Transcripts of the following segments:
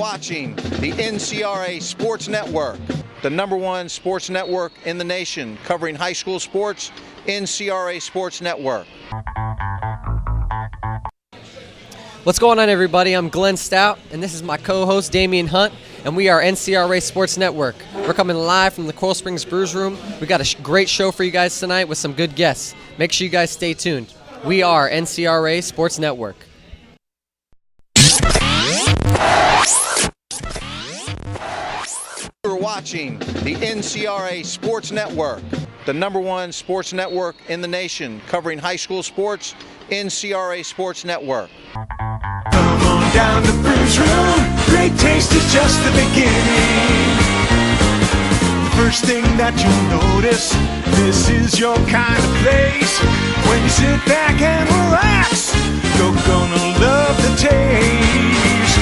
watching the NCRA Sports Network, the #1 sports network in the nation, covering high school sports, NCRA Sports Network. What's going on, everybody? I'm Glenn Stout, and this is my co-host, DAMIEN HUNTE, and we are NCRA Sports Network. We're coming live from the Coral Springs Brews Room. We got a great show for you guys tonight with some good guests. Make sure you guys stay tuned. We are NCRA Sports Network. You're watching the NCRA Sports Network, the #1 sports network in the nation, covering high school sports, NCRA Sports Network. Come on down to Brews Room, great taste is just the beginning. First thing that you'll notice, this is your kind of place. When you sit back and relax, you're gonna love the taste.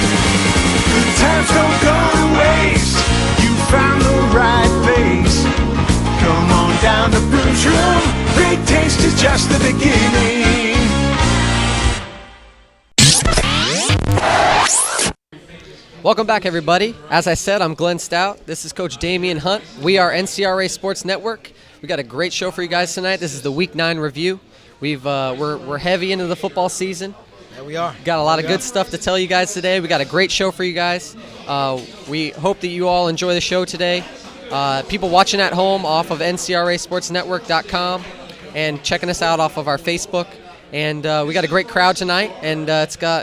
Good times don't go to waste, you found the right place. Come on down to Brews Room, great taste is just the beginning. Welcome back, everybody. As I said, I'm Glenn Stout. This is Coach DAMIEN HUNTE. We are NCRA Sports Network. We got a great show for you guys tonight. This is the Week 9 review. We're heavy into the football season. There we are. Got a lot of good stuff to tell you guys today. We got a great show for you guys. We hope that you all enjoy the show today. People watching at home off of NCRASportsNetwork.com and checking us out off of our Facebook. And we got a great crowd tonight, and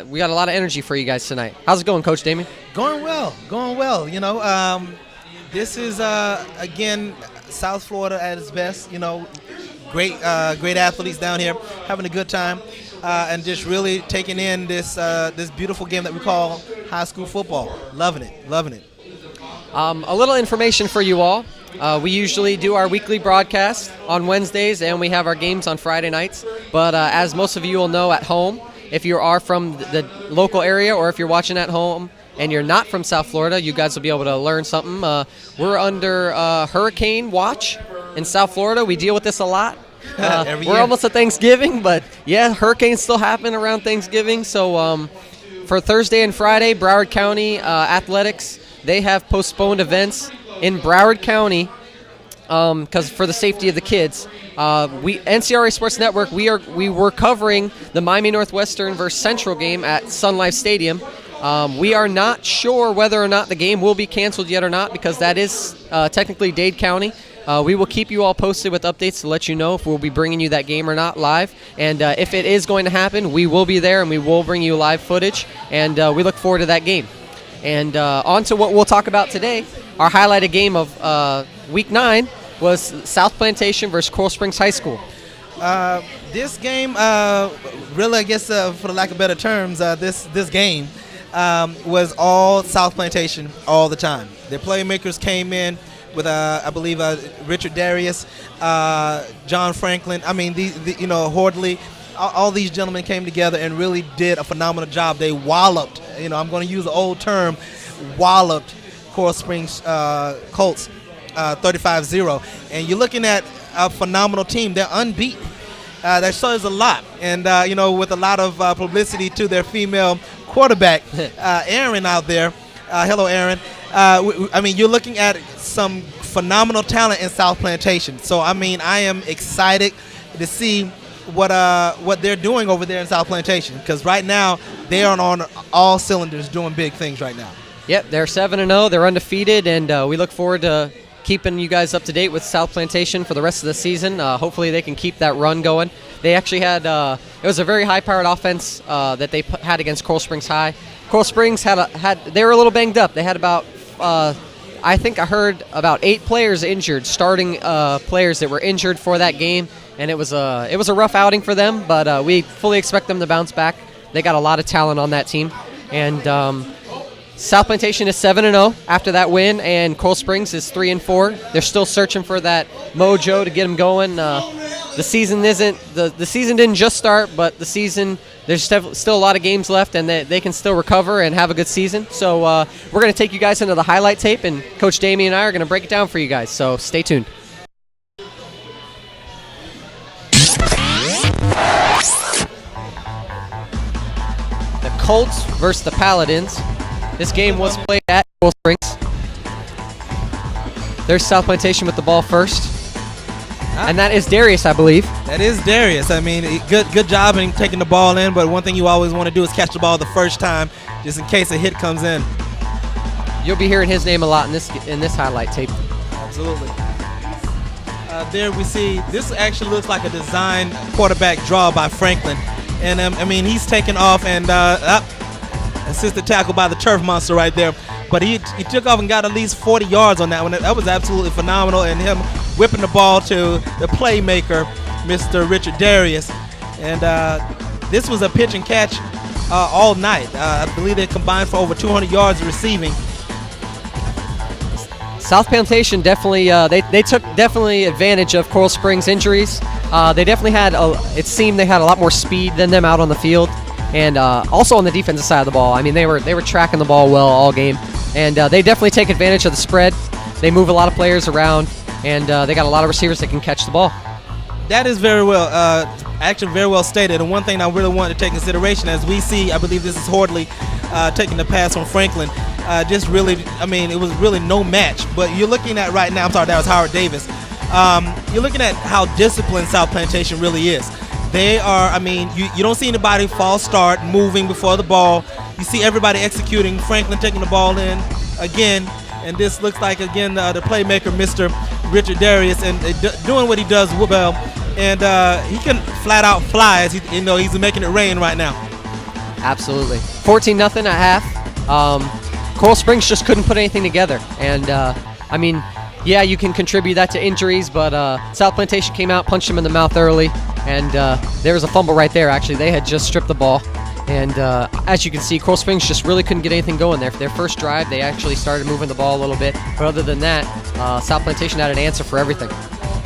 we got a lot of energy for you guys tonight. How's it going, Coach DAMIEN? Going well. You know, this is again South Florida at its best. You know, great athletes down here having a good time, and just really taking in this beautiful game that we call high school football. Loving it. A little information for you all. We usually do our weekly broadcast on Wednesdays, and we have our games on Friday nights. But as most of you will know at home, if you are from the local area or if you're watching at home and you're not from South Florida, you guys will be able to learn something. We're under hurricane watch in South Florida. We deal with this a lot. We're almost at Thanksgiving, but yeah, hurricanes still happen around Thanksgiving. So for Thursday and Friday, Broward County Athletics, they have postponed events in Broward County because for the safety of the kids. NCRA Sports Network, we were covering the Miami Northwestern versus Central game at Sun Life Stadium. We are not sure whether or not the game will be canceled yet or not, because that is technically Dade County. We will keep you all posted with updates to let you know if we'll be bringing you that game or not live. And if it is going to happen, we will be there and we will bring you live footage. And we look forward to that game. And on to what we'll talk about today. Our highlighted game of Week 9 was South Plantation versus Coral Springs High School. This game, really, I guess, for the lack of better terms, this game was all South Plantation all the time. Their playmakers came in with, I believe, Richard Darius, John Franklin. I mean, Hordley. All these gentlemen came together and really did a phenomenal job. They walloped. I'm going to use the old term, walloped Coral Springs Colts 35-0. And you're looking at a phenomenal team. They're unbeaten. That shows a lot. And, with a lot of publicity to their female quarterback, Aaron out there. Hello, Aaron. You're looking at some phenomenal talent in South Plantation. So, I am excited to see what they're doing over there in South Plantation, because right now they are on all cylinders doing big things right now. Yep, they're 7-0. They're undefeated, and we look forward to keeping you guys up to date with South Plantation for the rest of the season. Hopefully they can keep that run going. They actually had it was a very high-powered offense that they had against Coral Springs High. Coral Springs they were a little banged up. They had about I think I heard about 8 players injured, starting players that were injured for that game. And it was a rough outing for them, but we fully expect them to bounce back. They got a lot of talent on that team. And South Plantation is 7-0 after that win, and Coral Springs is 3-4. They're still searching for that mojo to get them going. The season didn't just start, but there's still a lot of games left, and they can still recover and have a good season. So we're going to take you guys into the highlight tape, and Coach DAMIEN and I are going to break it down for you guys. So stay tuned. Colts versus the Paladins. This game was played at Coral Springs. There's South Plantation with the ball first. And that is Darius, I believe. That is Darius. I mean, good job in taking the ball in, but one thing you always want to do is catch the ball the first time, just in case a hit comes in. You'll be hearing his name a lot in this highlight tape. Absolutely. There we see, this actually looks like a design quarterback draw by Franklin. And, I mean, he's taken off and assisted tackle by the turf monster right there. But he took off and got at least 40 yards on that one. That was absolutely phenomenal. And him whipping the ball to the playmaker, Mr. Richard Darius. And this was a pitch and catch all night. I believe they combined for over 200 yards receiving. South Plantation definitely they took advantage of Coral Springs' injuries. They definitely had it seemed they had a lot more speed than them out on the field, and also on the defensive side of the ball. I mean, they were tracking the ball well all game, and they definitely take advantage of the spread. They move a lot of players around, and they got a lot of receivers that can catch the ball. That is very well, actually very well stated. And one thing I really wanted to take consideration, as we see, I believe this is Hordley taking the pass from Franklin. Just really, I mean, it was really no match. But you're looking at right now, I'm sorry, that was Howard Davis. You're looking at how disciplined South Plantation really is. They are, I mean, you don't see anybody false start, moving before the ball. You see everybody executing, Franklin taking the ball in again. And this looks like, again, the playmaker, Mr. Richard Darius, and doing what he does well. And he can flat out fly, as he's making it rain right now. Absolutely. 14-0 at half. Coral Springs just couldn't put anything together. And, I mean, yeah, you can contribute that to injuries, but South Plantation came out, punched him in the mouth early, and there was a fumble right there, actually. They had just stripped the ball. And as you can see, Coral Springs just really couldn't get anything going there. For their first drive, they actually started moving the ball a little bit. But other than that, South Plantation had an answer for everything.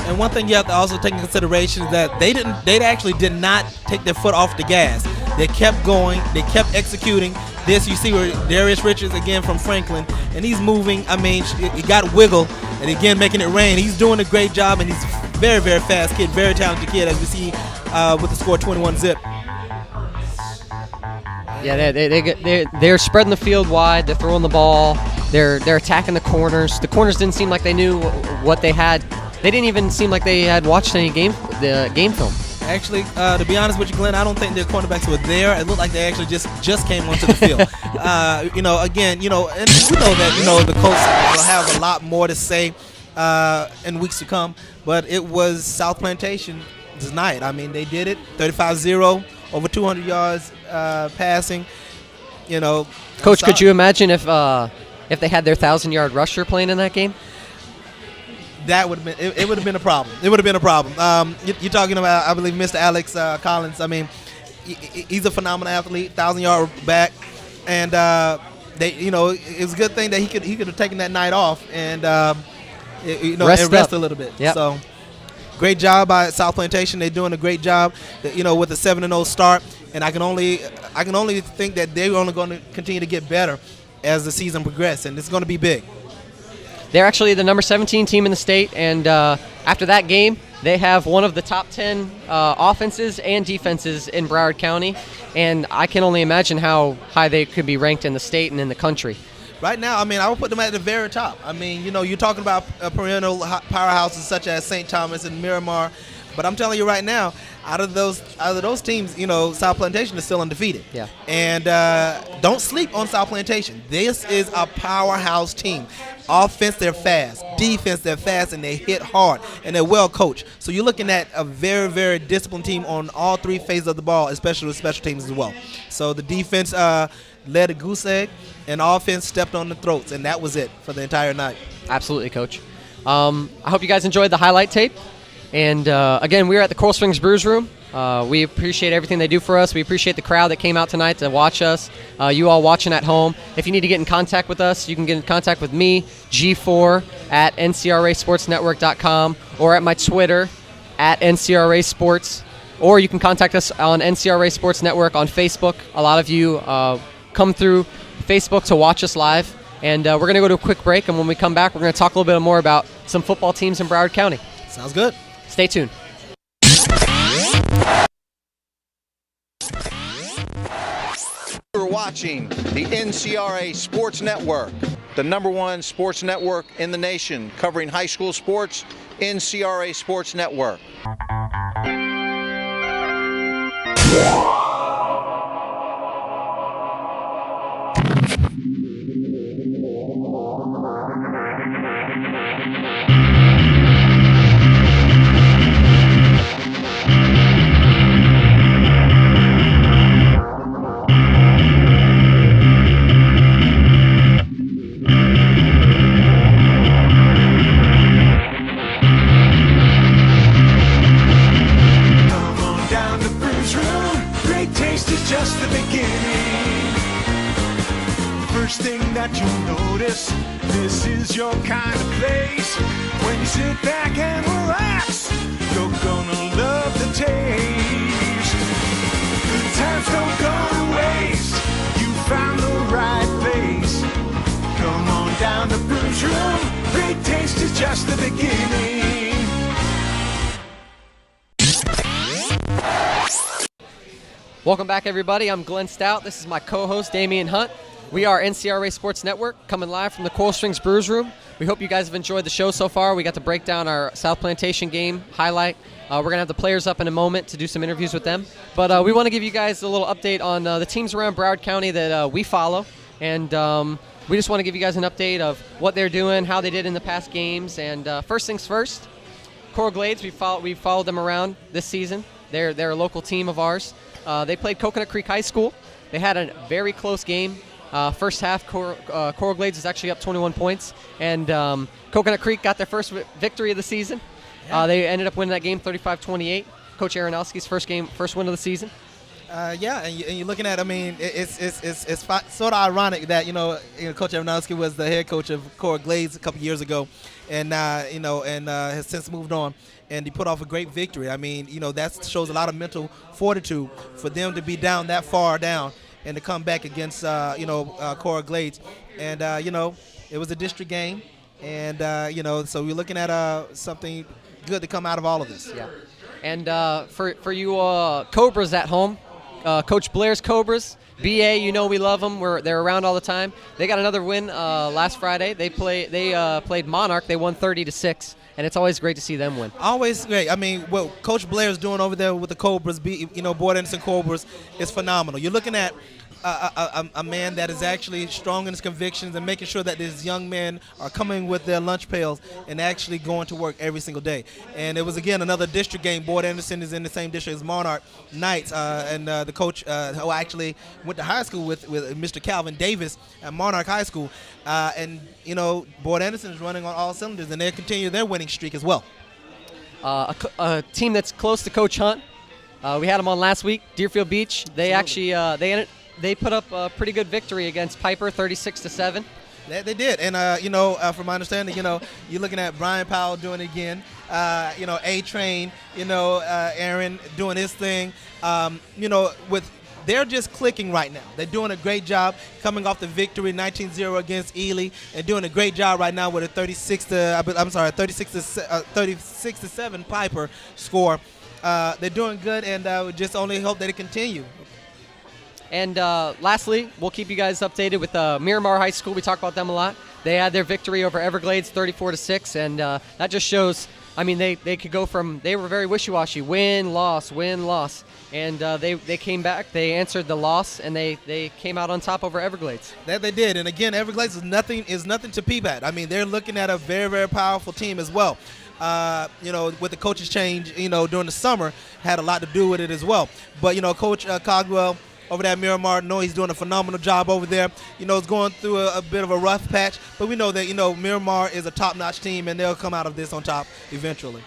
And one thing you have to also take into consideration is that they actually did not take their foot off the gas. They kept going. They kept executing. This you see where Darius Richards again from Franklin, and he's moving. I mean, he got wiggle, and again making it rain. He's doing a great job, and he's very, very fast kid, very talented kid, as we see with the score 21-zip. Yeah, they're spreading the field wide. They're throwing the ball. They're attacking the corners. The corners didn't seem like they knew what they had. They didn't even seem like they had watched any game film. Actually, to be honest with you, Glenn, I don't think their cornerbacks were there. It looked like they actually just came onto the field. And we know that the coach will have a lot more to say in weeks to come. But it was South Plantation's night. I mean, they did it. 35-0, over 200 yards passing. Coach, could you imagine if they had their 1,000-yard rusher playing in that game? That would have been it would have been a problem. It would have been a problem. You're talking about, I believe, Mr. Alex Collins. I mean, he's a phenomenal athlete, 1,000-yard back, and it was a good thing that he could have taken that night off and rest a little bit. Yep. So great job by South Plantation. They're doing a great job, with a 7-0 start, and I can only think that they're only going to continue to get better as the season progresses, and it's going to be big. They're actually the number 17 team in the state, and after that game, they have one of the top 10 offenses and defenses in Broward County, and I can only imagine how high they could be ranked in the state and in the country. Right now, I mean, I would put them at the very top. I mean, you're talking about perennial powerhouses such as St. Thomas and Miramar, but I'm telling you right now, out of those teams, South Plantation is still undefeated. Yeah. And don't sleep on South Plantation. This is a powerhouse team. Offense, they're fast. Defense, they're fast, and they hit hard, and they're well coached. So you're looking at a very, very disciplined team on all three phases of the ball, especially with special teams as well. So the defense led a goose egg, and offense stepped on the throats, and that was it for the entire night. Absolutely, Coach. I hope you guys enjoyed the highlight tape. And, again, we're at the Coral Springs Brews Room. We appreciate everything they do for us. We appreciate the crowd that came out tonight to watch us, you all watching at home. If you need to get in contact with us, you can get in contact with me, G4, at NCRASportsNetwork.com, or at my Twitter, at NCRA Sports. Or you can contact us on NCRA Sports Network on Facebook. A lot of you come through Facebook to watch us live. And we're going to go to a quick break, and when we come back, we're going to talk a little bit more about some football teams in Broward County. Sounds good. Stay tuned. watching the NCRA Sports Network, the #1 sports network in the nation covering high school sports, NCRA Sports Network. Just the beginning. First thing that you'll notice, this is your kind of place. When you sit back and relax, you're gonna love the taste. Good times don't go to waste. You found the right place. Come on down to Brews Room. Great taste is just the beginning. Welcome back, everybody. I'm Glenn Stout. This is my co-host, Damien Hunt. We are NCRA Sports Network, coming live from the Coral Springs Brews Room. We hope you guys have enjoyed the show so far. We got to break down our South Plantation game highlight. We're going to have the players up in a moment to do some interviews with them. But we want to give you guys a little update on the teams around Broward County that we follow. And we just want to give you guys an update of what they're doing, how they did in the past games. And first things first, Coral Glades, we've followed them around this season. They're a local team of ours. They played Coconut Creek High School. They had a very close game. First half, Coral Glades is actually up 21 points. And Coconut Creek got their first victory of the season. Yeah. They ended up winning that game 35-28. Coach Aronofsky's first win of the season. Yeah, and you're looking at, I mean, it's sort of ironic that, Coach Aronofsky was the head coach of Coral Glades a couple years ago, and has since moved on, and he put off a great victory. I mean, that shows a lot of mental fortitude for them to be down that far down and to come back against, Coral Glades. And, it was a district game, and, so we're looking at something good to come out of all of this. Yeah. And for you Cobras at home, Coach Blair's Cobras, BA, we love them. They're around all the time. They got another win last Friday. They played Monarch. They won 30-6, and it's always great to see them win. Always great. I mean, what Coach Blair's doing over there with the Cobras, Boyd Anderson Cobras, is phenomenal. You're looking at a man that is actually strong in his convictions and making sure that these young men are coming with their lunch pails and actually going to work every single day. And it was, again, another district game. Boyd Anderson is in the same district as Monarch Knights, and the coach who I actually went to high school with Mr. Calvin Davis at Monarch High School. And Boyd Anderson is running on all cylinders, and they continue their winning streak as well. A team that's close to Coach Hunt. We had them on last week, Deerfield Beach. They actually they put up a pretty good victory against Piper, 36-7. They did, and from my understanding, you're looking at Brian Powell doing it again. A-Train, Aaron doing his thing. They're just clicking right now. They're doing a great job coming off the victory 19-0 against Ely, and doing a great job right now with a 36-7 Piper score. They're doing good, and we just only hope that it continue. And lastly, we'll keep you guys updated with Miramar High School. We talk about them a lot. They had their victory over Everglades, 34-6, and that just shows. I mean, they could go from, they were very wishy-washy, win, loss, and they came back. They answered the loss, and they came out on top over Everglades. That they did, and again, Everglades is nothing to peep at. I mean, they're looking at a very, very powerful team as well. With the coaches change, during the summer, had a lot to do with it as well. But Coach Cogwell over there at Miramar, he's doing a phenomenal job over there. It's going through a bit of a rough patch, but we know that, Miramar is a top-notch team, and they'll come out of this on top eventually.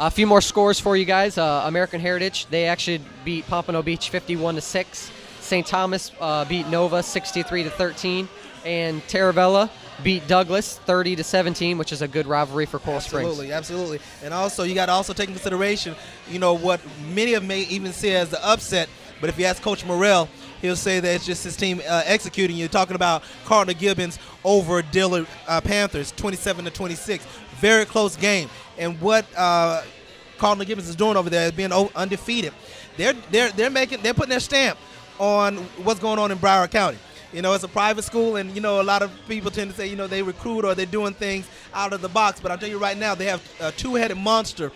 A few more scores for you guys. American Heritage, they actually beat Pompano Beach 51-6. St. Thomas beat Nova 63-13. And Taravella beat Douglas 30-17, which is a good rivalry for Coral Springs. Absolutely. And also, you got to also take into consideration, what many of may even see as the upset. But if you ask Coach Morrell, he'll say that it's just his team executing. You're talking about Cardinal Gibbons over Dillard Panthers, 27-26. Very close game. And what Cardinal Gibbons is doing over there is being undefeated. They're putting their stamp on what's going on in Broward County. It's a private school, and, a lot of people tend to say, they recruit or they're doing things out of the box. But I'll tell you right now, they have a two-headed monster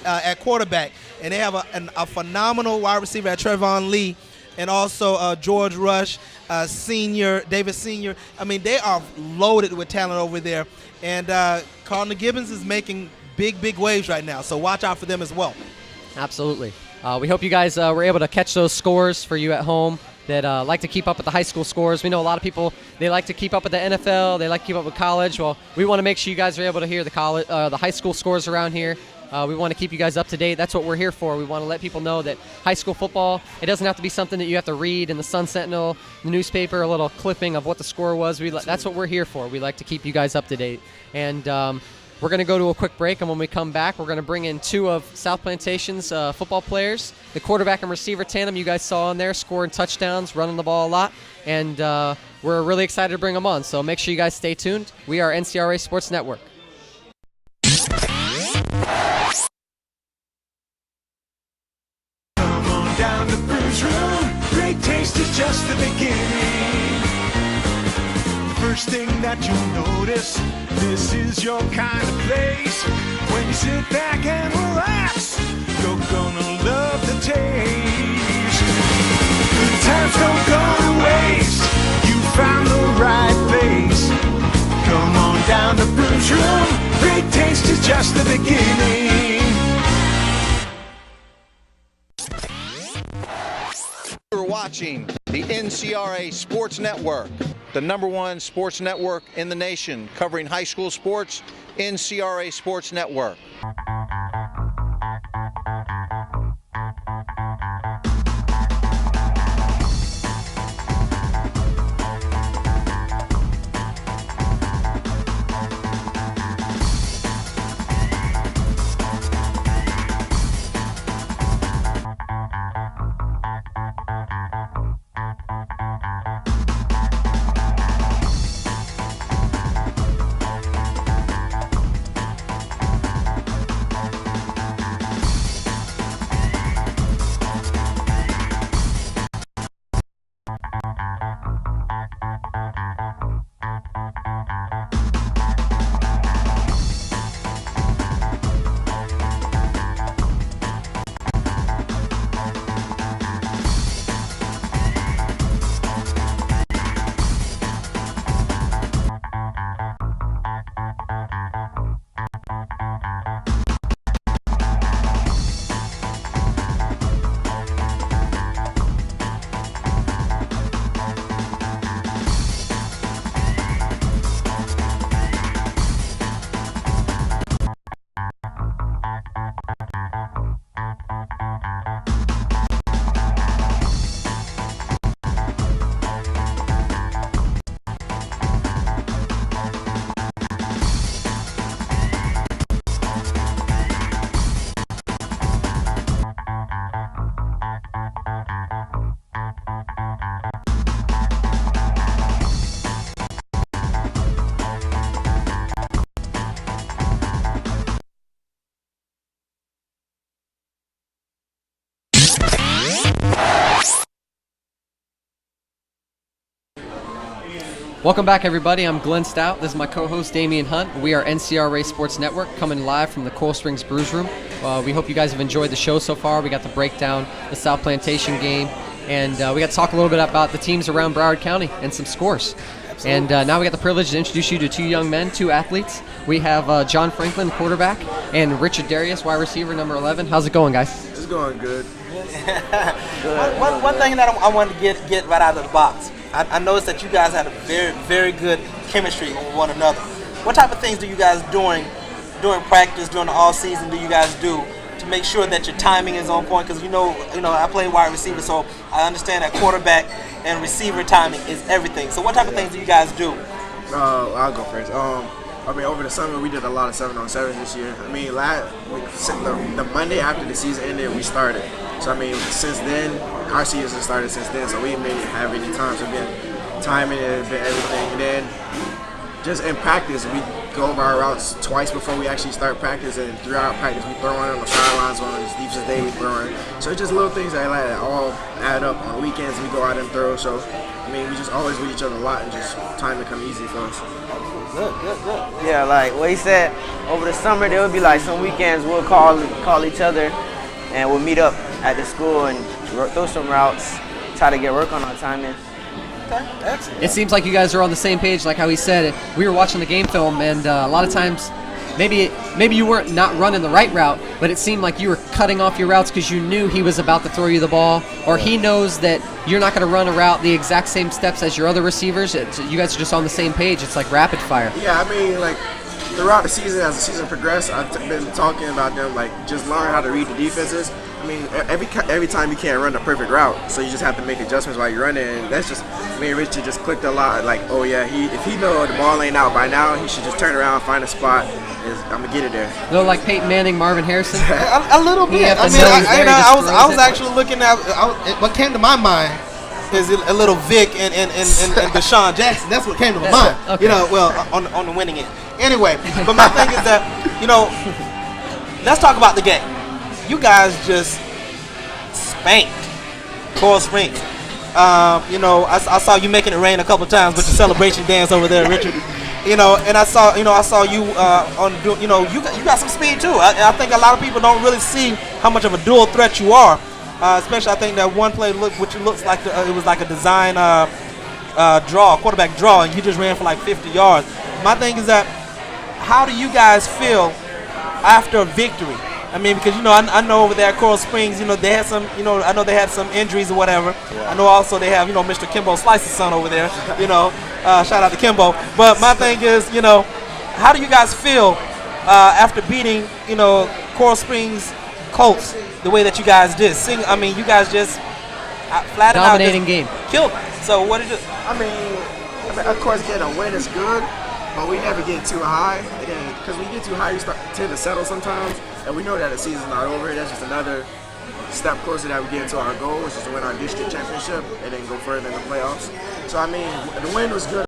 at quarterback, and they have a phenomenal wide receiver at Trevon Lee, and also George Rush, Senior, Davis Senior. I mean, they are loaded with talent over there. And Carlton Gibbons is making big waves right now, so watch out for them as well. Absolutely. We hope you guys were able to catch those scores for you at home that like to keep up with the high school scores. We know a lot of people, they like to keep up with the NFL, they like to keep up with college. Well, we want to make sure you guys are able to hear the high school scores around here. We want to keep you guys up to date. That's what we're here for. We want to let people know that high school football, it doesn't have to be something that you have to read in the Sun Sentinel, the newspaper, a little clipping of what the score was. That's what we're here for. We like to keep you guys up to date. And we're going to go to a quick break, and when we come back, we're going to bring in two of South Plantation's football players. The quarterback and receiver tandem you guys saw in there, scoring touchdowns, running the ball a lot, and we're really excited to bring them on. So make sure you guys stay tuned. We are NCRA Sports Network. Come on down to Brews Room. Great taste is just the beginning. First thing that you'll notice, this is your kind of place. When you sit back and relax, you're gonna love the taste. Good times don't go to waste. You found the right place. Come on down to Brews Room. Great taste is just the beginning. You're watching the NCRA Sports Network, the #1 sports network in the nation, covering high school sports, NCRA Sports Network. Welcome back, everybody. I'm Glenn Stout. This is my co-host, DAMIEN Hunt. We are NCRA Sports Network, coming live from the Coral Springs Brews Room. We hope you guys have enjoyed the show so far. We got to break down the South Plantation game, and we got to talk a little bit about the teams around Broward County and some scores. Absolutely. And now we got the privilege to introduce you to two young men, two athletes. We have John Franklin, quarterback, and Richard Darius, wide receiver, number 11. How's it going, guys? It's going good. One thing that I wanted to get right out of the box. I noticed that you guys had a very good chemistry with one another. What type of things do you guys during practice, during the off season, do you guys do to make sure that your timing is on point? Because you know, I play wide receiver, so I understand that quarterback and receiver timing is everything. So what type of things do you guys do? I'll go first. Over the summer we did a lot of 7-on-7s this year. The Monday after the season ended, we started. So since then, our season started since then. So we didn't really have any time. So then timing and everything. And then just in practice, we go over our routes twice before we actually start practice, and throughout practice we throw on the sidelines on this defensive day we throw in. So it's just little things that all add up. On weekends we go out and throw. So I mean, we just always with each other a lot, and just time to come easy for us. Good. Yeah, like what he said, over the summer there would be like some weekends we'll call each other and we'll meet up at the school and throw some routes, try to get work on our timing. Okay, excellent. It seems like you guys are on the same page, like how he said. We were watching the game film, and a lot of times, maybe you weren't not running the right route, but it seemed like you were cutting off your routes because you knew he was about to throw you the ball, or he knows that you're not going to run a route the exact same steps as your other receivers. You guys are just on the same page. It's like rapid fire. Yeah, I mean, like throughout the season, as the season progressed, I've been talking about them, like just learn how to read the defenses. I mean, every time you can't run a perfect route, so you just have to make adjustments while you're running. And that's just, me and Richie just clicked a lot. Like, oh yeah, if he know the ball ain't out by now, he should just turn around, find a spot, and I'm gonna get it there. A little like Peyton Manning, Marvin Harrison. A little bit. Yeah, I mean, I was actually looking at what came to my mind is a little Vic and Deshaun Jackson. That's what came to my mind. Okay. You know, well, on the winning end. Anyway, but my thing is that, you know, let's talk about the game. You guys just spanked Coral Springs. You know, I saw you making it rain a couple times with the celebration dance over there, Richard. You know, and I saw you you got some speed too. I think a lot of people don't really see how much of a dual threat you are. Especially, I think that one play which looks like it was like a design quarterback draw, and you just ran for like 50 yards. My thing is that, how do you guys feel after a victory? I mean, because, you know, I know over there at Coral Springs, you know, they had some, you know, I know they had some injuries or whatever. Yeah. I know also they have, you know, Mr. Kimbo Slice's son over there, you know, shout out to Kimbo. But my thing is, you know, how do you guys feel after beating, you know, Coral Springs Colts the way that you guys did? I mean, you guys just flat out dominating game. Killed it. So what did you? I mean, of course, getting a win is good, but we never get too high. Because when you get too high, you tend to settle sometimes. And we know that the season's not over. That's just another step closer that we get into our goal, which is to win our district championship and then go further in the playoffs. So, I mean, the win was good.